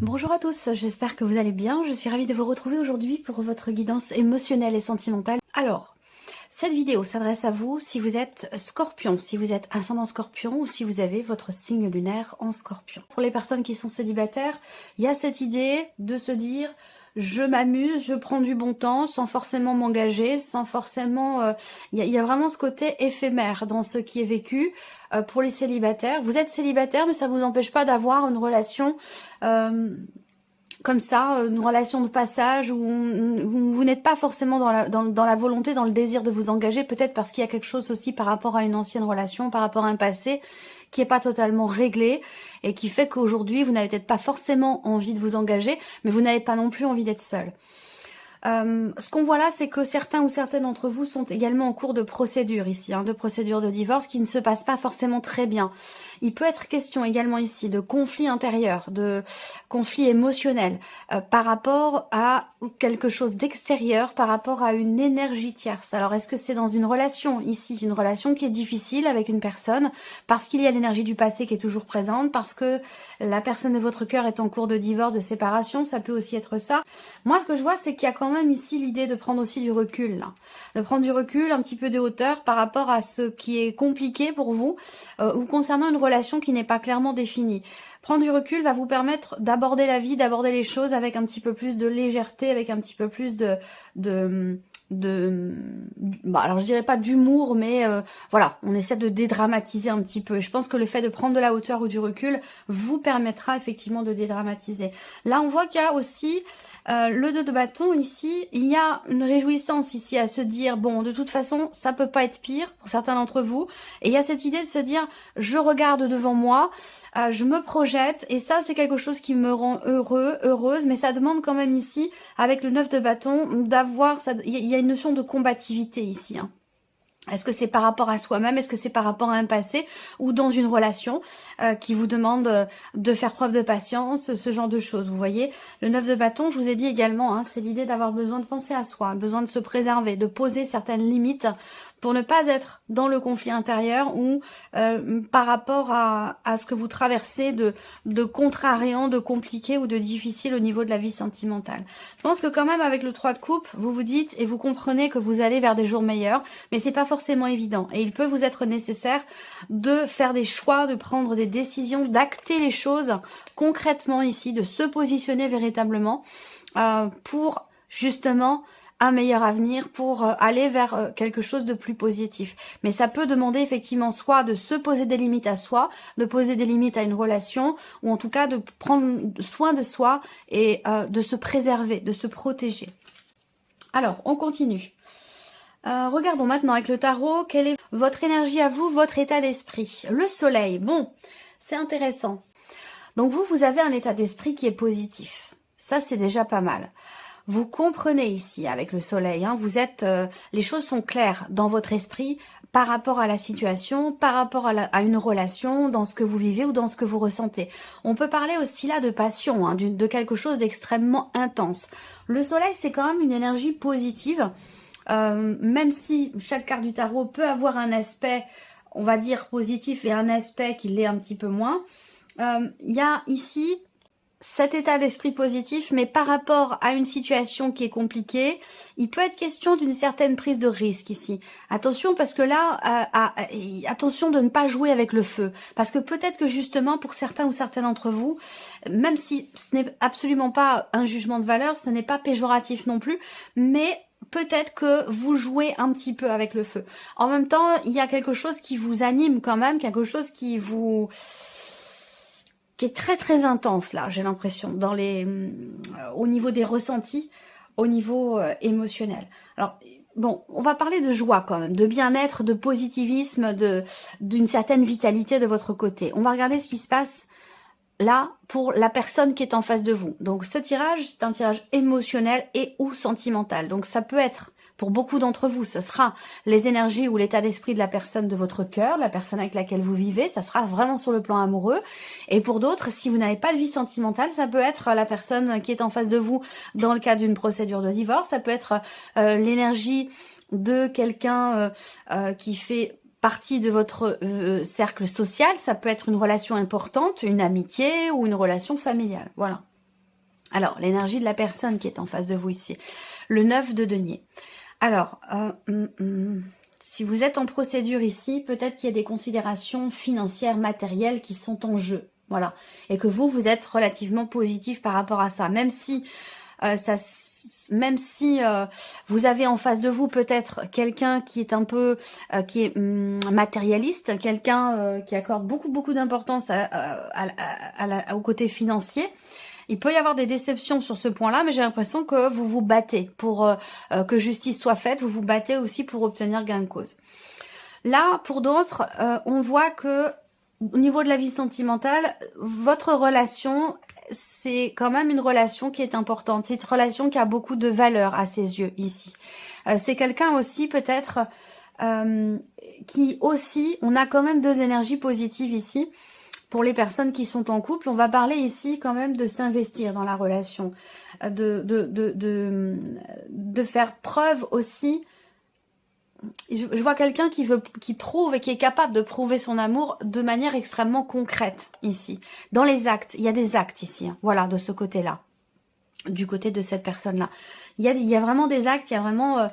Bonjour à tous, j'espère que vous allez bien. Je suis ravie de vous retrouver aujourd'hui pour votre guidance émotionnelle et sentimentale. Alors, cette vidéo s'adresse à vous si vous êtes scorpion, si vous êtes ascendant scorpion ou si vous avez votre signe lunaire en scorpion. Pour les personnes qui sont célibataires, il y a cette idée de se dire je m'amuse, je prends du bon temps sans forcément m'engager, sans forcément... Il y a vraiment ce côté éphémère dans ce qui est vécu. Pour les célibataires, vous êtes célibataire mais ça ne vous empêche pas d'avoir une relation comme ça, une relation de passage où vous n'êtes pas forcément dans la volonté, dans le désir de vous engager, peut-être parce qu'il y a quelque chose aussi par rapport à une ancienne relation, par rapport à un passé qui est pas totalement réglé et qui fait qu'aujourd'hui vous n'avez peut-être pas forcément envie de vous engager, mais vous n'avez pas non plus envie d'être seul. Ce qu'on voit là, c'est que certains ou certaines d'entre vous sont également en cours de procédure ici, de procédure de divorce qui ne se passe pas forcément très bien. Il peut être question également ici de conflits intérieurs, de conflits émotionnels par rapport à quelque chose d'extérieur, par rapport à une énergie tierce. Alors est-ce que c'est dans une relation ici, une relation qui est difficile avec une personne, parce qu'il y a l'énergie du passé qui est toujours présente, parce que la personne de votre cœur est en cours de divorce, de séparation, ça peut aussi être ça. Moi ce que je vois, c'est qu'il y a quand même ici l'idée de prendre aussi du recul, là. De prendre du recul, un petit peu de hauteur par rapport à ce qui est compliqué pour vous ou concernant une relation qui n'est pas clairement définie. Prendre du recul va vous permettre d'aborder la vie, d'aborder les choses avec un petit peu plus de légèreté, avec un petit peu plus alors je dirais pas d'humour, mais voilà, on essaie de dédramatiser un petit peu. Et je pense que le fait de prendre de la hauteur ou du recul vous permettra effectivement de dédramatiser. Là, on voit qu'il y a aussi le 2 de bâton ici, il y a une réjouissance ici à se dire, bon, de toute façon, ça peut pas être pire pour certains d'entre vous. Et il y a cette idée de se dire, je regarde devant moi, je me projette, et ça, c'est quelque chose qui me rend heureuse, mais ça demande quand même ici, avec le 9 de bâton, d'avoir, il y a une notion de combativité ici, Est-ce que c'est par rapport à soi-même, est-ce que c'est par rapport à un passé ou dans une relation qui vous demande de faire preuve de patience, ce genre de choses, vous voyez. Le 9 de bâton, je vous ai dit également, c'est l'idée d'avoir besoin de penser à soi, besoin de se préserver, de poser certaines limites pour ne pas être dans le conflit intérieur ou par rapport à ce que vous traversez de contrariant, de compliqué ou de difficile au niveau de la vie sentimentale. Je pense que quand même avec le 3 de coupe, vous vous dites et vous comprenez que vous allez vers des jours meilleurs, mais c'est pas forcément évident. Et il peut vous être nécessaire de faire des choix, de prendre des décisions, d'acter les choses concrètement ici, de se positionner véritablement pour justement un meilleur avenir, pour aller vers quelque chose de plus positif. Mais ça peut demander effectivement soit de se poser des limites à soi, de poser des limites à une relation, ou en tout cas de prendre soin de soi et de se préserver, de se protéger. Alors, on continue. Regardons maintenant avec le tarot, quelle est votre énergie à vous, votre état d'esprit. Le soleil, bon, c'est intéressant. Donc vous avez un état d'esprit qui est positif. Ça, c'est déjà pas mal. Vous comprenez ici avec le soleil, vous êtes, les choses sont claires dans votre esprit par rapport à la situation, par rapport à une relation, dans ce que vous vivez ou dans ce que vous ressentez. On peut parler aussi là de passion, de quelque chose d'extrêmement intense. Le soleil, c'est quand même une énergie positive, même si chaque carte du tarot peut avoir un aspect, on va dire, positif et un aspect qui l'est un petit peu moins. Il y a ici cet état d'esprit positif, mais par rapport à une situation qui est compliquée, il peut être question d'une certaine prise de risque ici. Attention parce que là, attention de ne pas jouer avec le feu. Parce que peut-être que justement, pour certains ou certaines d'entre vous, même si ce n'est absolument pas un jugement de valeur, ce n'est pas péjoratif non plus, mais peut-être que vous jouez un petit peu avec le feu. En même temps, il y a quelque chose qui vous anime quand même, quelque chose qui est très très intense là, j'ai l'impression, au niveau des ressentis, au niveau émotionnel. Alors bon, on va parler de joie quand même, de bien-être, de positivisme, d'une certaine vitalité de votre côté. On va regarder ce qui se passe là pour la personne qui est en face de vous. Donc ce tirage, c'est un tirage émotionnel et ou sentimental. Donc ça peut être, pour beaucoup d'entre vous, ce sera les énergies ou l'état d'esprit de la personne de votre cœur, la personne avec laquelle vous vivez, ça sera vraiment sur le plan amoureux. Et pour d'autres, si vous n'avez pas de vie sentimentale, ça peut être la personne qui est en face de vous dans le cadre d'une procédure de divorce, ça peut être l'énergie de quelqu'un qui fait partie de votre cercle social, ça peut être une relation importante, une amitié ou une relation familiale, voilà. Alors, l'énergie de la personne qui est en face de vous ici. Le 9 de denier. Alors, si vous êtes en procédure ici, peut-être qu'il y a des considérations financières, matérielles qui sont en jeu. Voilà. Et que vous êtes relativement positif par rapport à ça. Même si vous avez en face de vous peut-être quelqu'un qui est un peu matérialiste, quelqu'un qui accorde beaucoup d'importance au côté financier. Il peut y avoir des déceptions sur ce point-là, mais j'ai l'impression que vous vous battez pour que justice soit faite. Vous vous battez aussi pour obtenir gain de cause. Là, pour d'autres, on voit que au niveau de la vie sentimentale, votre relation, c'est quand même une relation qui est importante. C'est une relation qui a beaucoup de valeur à ses yeux ici. C'est quelqu'un aussi peut-être qui aussi, on a quand même deux énergies positives ici. Pour les personnes qui sont en couple, on va parler ici quand même de s'investir dans la relation, de faire preuve aussi. Je vois quelqu'un qui prouve et qui est capable de prouver son amour de manière extrêmement concrète ici. Dans les actes, il y a des actes ici, hein, voilà, de ce côté-là, du côté de cette personne-là. Il y a vraiment des actes, il y a vraiment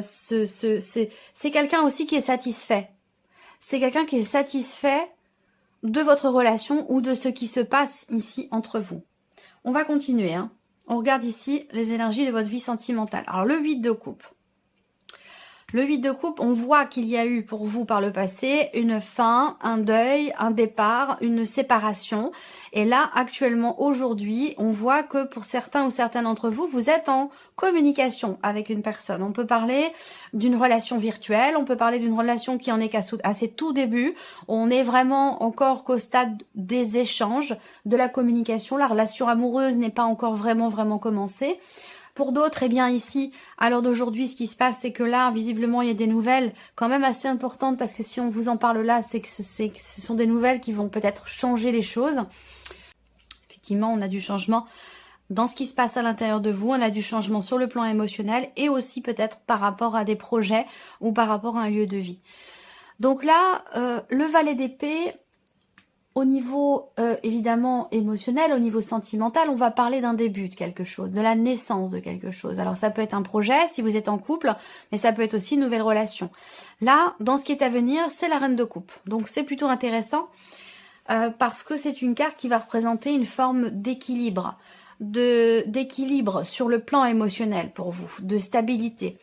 c'est quelqu'un aussi qui est satisfait. C'est quelqu'un qui est satisfait de votre relation ou de ce qui se passe ici entre vous. On va continuer. Hein. On regarde ici les énergies de votre vie sentimentale. Alors le 8 de coupe. Le 8 de coupe, on voit qu'il y a eu pour vous par le passé une fin, un deuil, un départ, une séparation. Et là, actuellement, aujourd'hui, on voit que pour certains ou certaines d'entre vous, vous êtes en communication avec une personne. On peut parler d'une relation virtuelle, on peut parler d'une relation qui en est à ses tout débuts. On est vraiment encore qu'au stade des échanges, de la communication. La relation amoureuse n'est pas encore vraiment commencée. Pour d'autres, eh bien ici, à l'heure d'aujourd'hui, ce qui se passe, c'est que là, visiblement, il y a des nouvelles quand même assez importantes, parce que si on vous en parle là, c'est que ce sont des nouvelles qui vont peut-être changer les choses. Effectivement, on a du changement dans ce qui se passe à l'intérieur de vous, on a du changement sur le plan émotionnel et aussi peut-être par rapport à des projets ou par rapport à un lieu de vie. Donc là, le valet d'épée... Au niveau évidemment émotionnel, au niveau sentimental, on va parler d'un début de quelque chose, de la naissance de quelque chose. Alors ça peut être un projet si vous êtes en couple, mais ça peut être aussi une nouvelle relation. Là, dans ce qui est à venir, c'est la reine de coupe. Donc c'est plutôt intéressant parce que c'est une carte qui va représenter une forme d'équilibre, d'équilibre sur le plan émotionnel pour vous, de stabilité.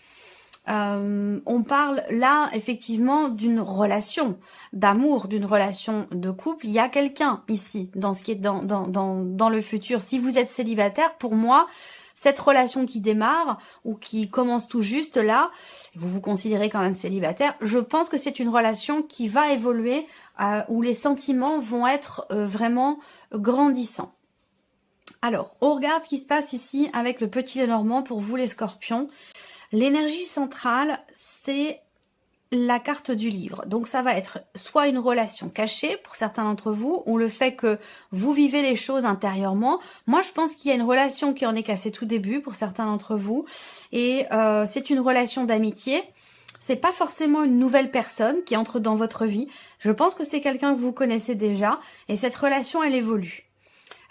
On parle là effectivement d'une relation d'amour, d'une relation de couple. Il y a quelqu'un ici dans ce qui est dans le futur. Si vous êtes célibataire, pour moi, cette relation qui démarre ou qui commence tout juste là, vous vous considérez quand même célibataire, je pense que c'est une relation qui va évoluer, où les sentiments vont être vraiment grandissants. Alors, on regarde ce qui se passe ici avec le petit Lenormand pour vous les scorpions. L'énergie centrale, c'est la carte du livre. Donc ça va être soit une relation cachée pour certains d'entre vous, ou le fait que vous vivez les choses intérieurement. Moi, je pense qu'il y a une relation qui en est qu'à ses tout débuts pour certains d'entre vous. Et c'est une relation d'amitié. C'est pas forcément une nouvelle personne qui entre dans votre vie. Je pense que c'est quelqu'un que vous connaissez déjà. Et cette relation, elle évolue.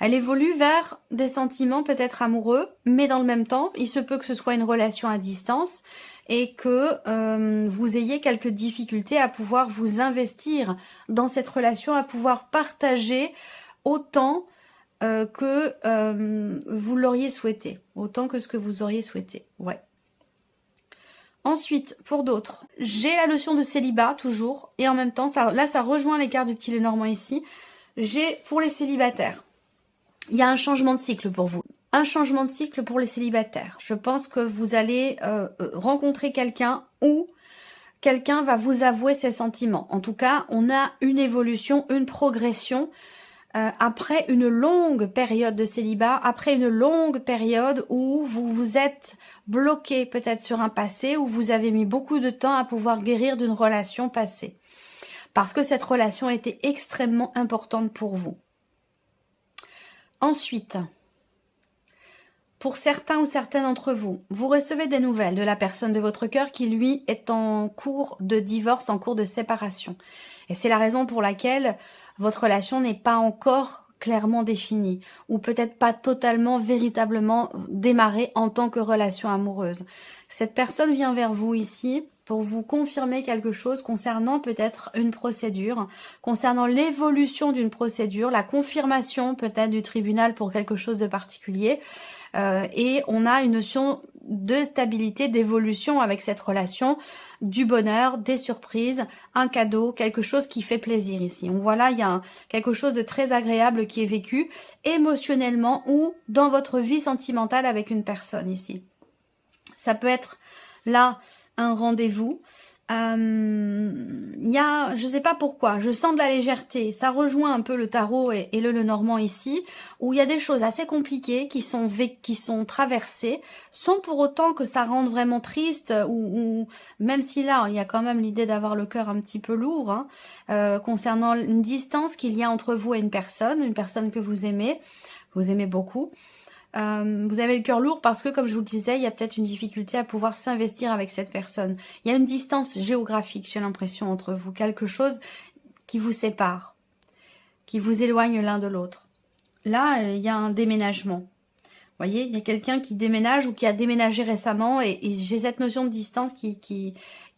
Elle évolue vers des sentiments peut-être amoureux, mais dans le même temps, il se peut que ce soit une relation à distance et que vous ayez quelques difficultés à pouvoir vous investir dans cette relation, à pouvoir partager autant que vous l'auriez souhaité, autant que ce que vous auriez souhaité. Ouais. Ensuite, pour d'autres, j'ai la notion de célibat toujours, et en même temps, là ça rejoint les cartes du petit Lenormand ici, j'ai pour les célibataires. Il y a un changement de cycle pour vous. Un changement de cycle pour les célibataires. Je pense que vous allez rencontrer quelqu'un ou quelqu'un va vous avouer ses sentiments. En tout cas, on a une évolution, une progression après une longue période de célibat, après une longue période où vous vous êtes bloqué peut-être sur un passé, où vous avez mis beaucoup de temps à pouvoir guérir d'une relation passée. Parce que cette relation était extrêmement importante pour vous. Ensuite, pour certains ou certaines d'entre vous, vous recevez des nouvelles de la personne de votre cœur qui, lui, est en cours de divorce, en cours de séparation. Et c'est la raison pour laquelle votre relation n'est pas encore clairement définie, ou peut-être pas totalement, véritablement démarrée en tant que relation amoureuse. Cette personne vient vers vous ici pour vous confirmer quelque chose concernant peut-être une procédure, concernant l'évolution d'une procédure, la confirmation peut-être du tribunal pour quelque chose de particulier. Et on a une notion de stabilité, d'évolution avec cette relation, du bonheur, des surprises, un cadeau, quelque chose qui fait plaisir ici. On voit là, il y a quelque chose de très agréable qui est vécu émotionnellement ou dans votre vie sentimentale avec une personne ici. Ça peut être là un rendez-vous. Il y a, je sais pas pourquoi, je sens de la légèreté. Ça rejoint un peu le tarot et le Lenormand ici, où il y a des choses assez compliquées qui sont traversées, sans pour autant que ça rende vraiment triste, ou même si là, il y a quand même l'idée d'avoir le cœur un petit peu lourd, hein, concernant une distance qu'il y a entre vous et une personne que vous aimez beaucoup. Vous avez le cœur lourd parce que, comme je vous le disais, il y a peut-être une difficulté à pouvoir s'investir avec cette personne. Il y a une distance géographique, j'ai l'impression, entre vous. Quelque chose qui vous sépare, qui vous éloigne l'un de l'autre. Là, il y a un déménagement. Vous voyez, il y a quelqu'un qui déménage ou qui a déménagé récemment et j'ai cette notion de distance qui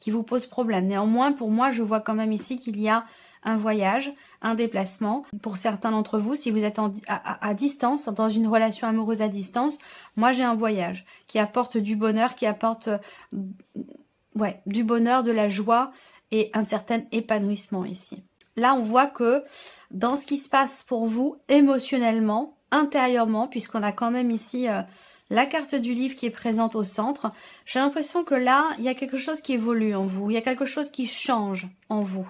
vous pose problème. Néanmoins, pour moi, je vois quand même ici qu'il y a un voyage, un déplacement. Pour certains d'entre vous, si vous êtes à distance, dans une relation amoureuse à distance, moi j'ai un voyage qui apporte du bonheur, qui apporte du bonheur, de la joie et un certain épanouissement ici. Là, on voit que dans ce qui se passe pour vous émotionnellement, intérieurement, puisqu'on a quand même ici la carte du livre qui est présente au centre, j'ai l'impression que là, il y a quelque chose qui évolue en vous, il y a quelque chose qui change en vous.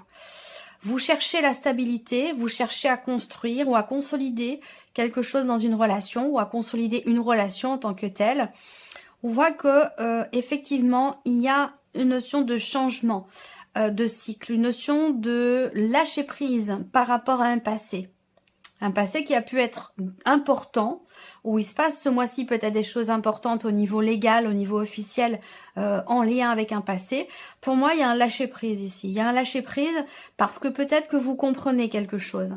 Vous cherchez la stabilité, vous cherchez à construire ou à consolider quelque chose dans une relation ou à consolider une relation en tant que telle. On voit que effectivement, il y a une notion de changement de cycle, une notion de lâcher prise par rapport à un passé. Un passé qui a pu être important, où il se passe ce mois-ci peut-être des choses importantes au niveau légal, au niveau officiel, en lien avec un passé. Pour moi, il y a un lâcher-prise ici. Il y a un lâcher-prise parce que peut-être que vous comprenez quelque chose.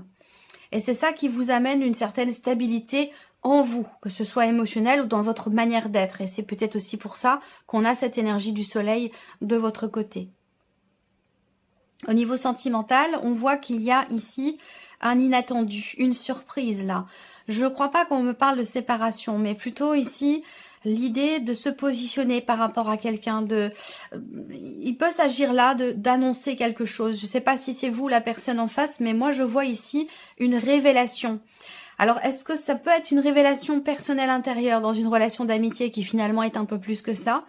Et c'est ça qui vous amène une certaine stabilité en vous, que ce soit émotionnel ou dans votre manière d'être. Et c'est peut-être aussi pour ça qu'on a cette énergie du soleil de votre côté. Au niveau sentimental, on voit qu'il y a ici un inattendu, une surprise là. Je ne crois pas qu'on me parle de séparation, mais plutôt ici l'idée de se positionner par rapport à quelqu'un. Il peut s'agir là d'annoncer quelque chose. Je ne sais pas si c'est vous la personne en face, mais moi je vois ici une révélation. Alors est-ce que ça peut être une révélation personnelle intérieure dans une relation d'amitié qui finalement est un peu plus que ça ?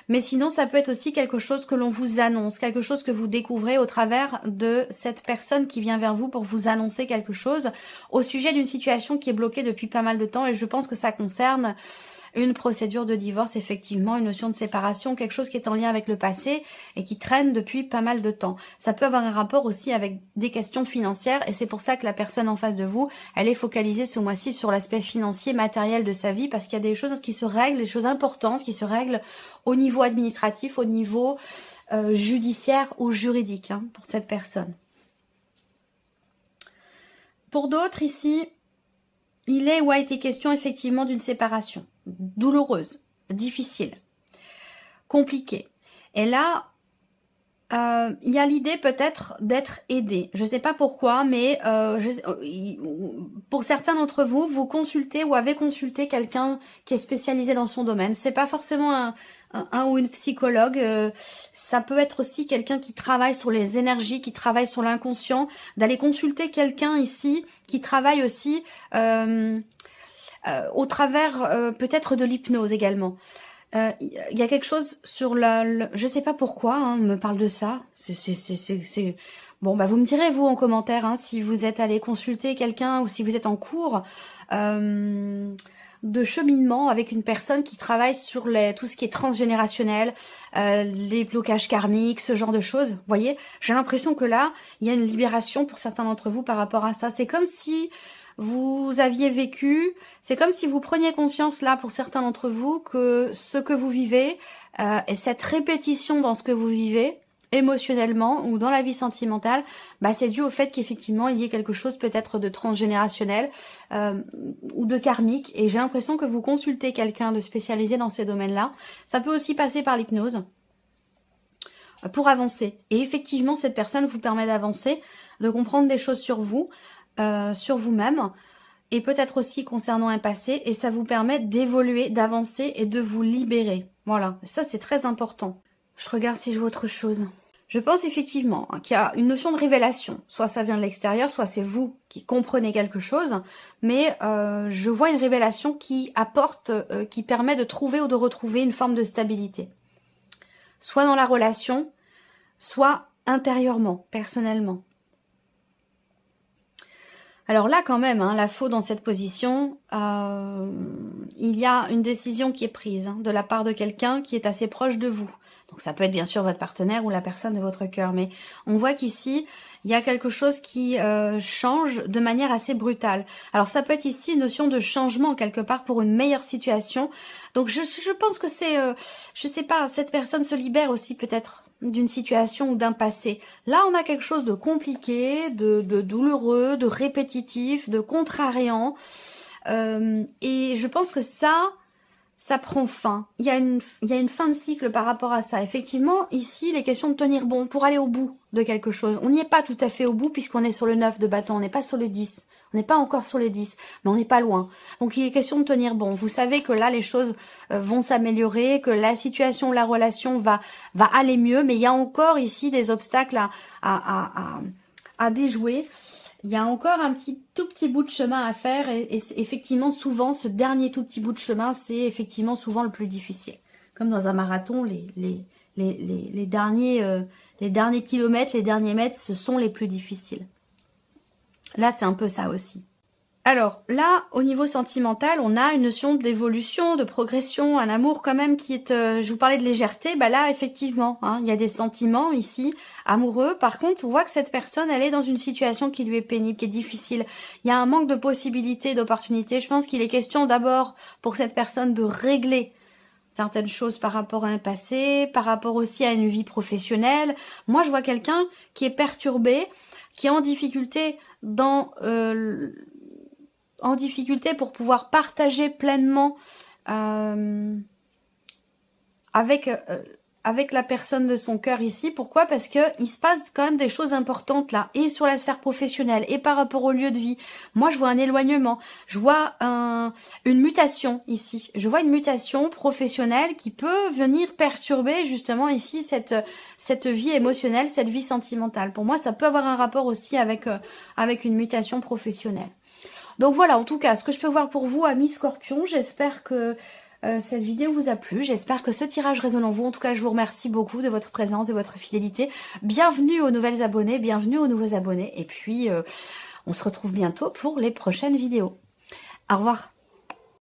Mais sinon, ça peut être aussi quelque chose que l'on vous annonce, quelque chose que vous découvrez au travers de cette personne qui vient vers vous pour vous annoncer quelque chose au sujet d'une situation qui est bloquée depuis pas mal de temps. Et je pense que ça concerne une procédure de divorce, effectivement, une notion de séparation, quelque chose qui est en lien avec le passé et qui traîne depuis pas mal de temps. Ça peut avoir un rapport aussi avec des questions financières et c'est pour ça que la personne en face de vous, elle est focalisée ce mois-ci sur l'aspect financier, matériel de sa vie parce qu'il y a des choses qui se règlent, des choses importantes qui se règlent au niveau administratif, au niveau judiciaire ou juridique pour cette personne. Pour d'autres ici, il est ou a été question effectivement d'une séparation douloureuse, difficile, compliquée. Et là, il y a l'idée peut-être d'être aidé. Je ne sais pas pourquoi, mais pour certains d'entre vous, vous consultez ou avez consulté quelqu'un qui est spécialisé dans son domaine. C'est pas forcément un ou une psychologue. Ça peut être aussi quelqu'un qui travaille sur les énergies, qui travaille sur l'inconscient. D'aller consulter quelqu'un ici qui travaille aussi au travers peut-être de l'hypnose également. Il y a quelque chose sur je sais pas pourquoi on me parle de ça. C'est bon, bah vous me direz vous en commentaire si vous êtes allé consulter quelqu'un ou si vous êtes en cours de cheminement avec une personne qui travaille sur tout ce qui est transgénérationnel, les blocages karmiques, ce genre de choses. Vous voyez, j'ai l'impression que là, il y a une libération pour certains d'entre vous par rapport à ça. C'est comme si vous aviez vécu, c'est comme si vous preniez conscience là pour certains d'entre vous que ce que vous vivez et cette répétition dans ce que vous vivez émotionnellement ou dans la vie sentimentale, bah c'est dû au fait qu'effectivement il y ait quelque chose peut-être de transgénérationnel ou de karmique, et j'ai l'impression que vous consultez quelqu'un de spécialisé dans ces domaines-là. Ça peut aussi passer par l'hypnose pour avancer, et effectivement cette personne vous permet d'avancer, de comprendre des choses sur vous, sur vous-même, et peut-être aussi concernant un passé, et ça vous permet d'évoluer, d'avancer et de vous libérer. Voilà, ça c'est très important. Je regarde si je vois autre chose. Je pense effectivement qu'il y a une notion de révélation. Soit ça vient de l'extérieur, soit c'est vous qui comprenez quelque chose. Mais je vois une révélation qui apporte, qui permet de trouver ou de retrouver une forme de stabilité. Soit dans la relation, soit intérieurement, personnellement. Alors là quand même, hein, la faux dans cette position, il y a une décision qui est prise de la part de quelqu'un qui est assez proche de vous. Donc ça peut être bien sûr votre partenaire ou la personne de votre cœur, mais on voit qu'ici, il y a quelque chose qui change de manière assez brutale. Alors ça peut être ici une notion de changement quelque part pour une meilleure situation. Donc je pense que c'est, je sais pas, cette personne se libère aussi peut-être d'une situation ou d'un passé. Là, on a quelque chose de compliqué, de douloureux, de répétitif, de contrariant. Et je pense que ça prend fin. Il y a une fin de cycle par rapport à ça. Effectivement, ici, il est question de tenir bon pour aller au bout de quelque chose. On n'y est pas tout à fait au bout puisqu'on est sur le 9 de bâton. On n'est pas sur le 10. On n'est pas encore sur le 10, mais on n'est pas loin. Donc, il est question de tenir bon. Vous savez que là, les choses vont s'améliorer, que la situation, la relation va aller mieux, mais il y a encore ici des obstacles à déjouer. Il y a encore un tout petit bout de chemin à faire, et effectivement souvent ce dernier tout petit bout de chemin, c'est effectivement souvent le plus difficile. Comme dans un marathon, les derniers kilomètres, les derniers mètres, ce sont les plus difficiles. Là, c'est un peu ça aussi. Alors là, au niveau sentimental, on a une notion d'évolution, de progression, un amour quand même qui est... je vous parlais de légèreté, bah là, effectivement, hein, il y a des sentiments ici, amoureux. Par contre, on voit que cette personne, elle est dans une situation qui lui est pénible, qui est difficile. Il y a un manque de possibilités, d'opportunités. Je pense qu'il est question d'abord pour cette personne de régler certaines choses par rapport à un passé, par rapport aussi à une vie professionnelle. Moi, je vois quelqu'un qui est perturbé, qui est en difficulté en difficulté pour pouvoir partager pleinement avec la personne de son cœur ici. Pourquoi? Parce que il se passe quand même des choses importantes là, et sur la sphère professionnelle, et par rapport au lieu de vie. Moi, je vois un éloignement, je vois une mutation ici. Je vois une mutation professionnelle qui peut venir perturber justement ici cette vie émotionnelle, cette vie sentimentale. Pour moi, ça peut avoir un rapport aussi avec une mutation professionnelle. Donc voilà, en tout cas, ce que je peux voir pour vous, amis Scorpion, j'espère que cette vidéo vous a plu, j'espère que ce tirage résonne en vous. En tout cas, je vous remercie beaucoup de votre présence, de votre fidélité. Bienvenue aux nouvelles abonnés, bienvenue aux nouveaux abonnés. Et puis, on se retrouve bientôt pour les prochaines vidéos. Au revoir.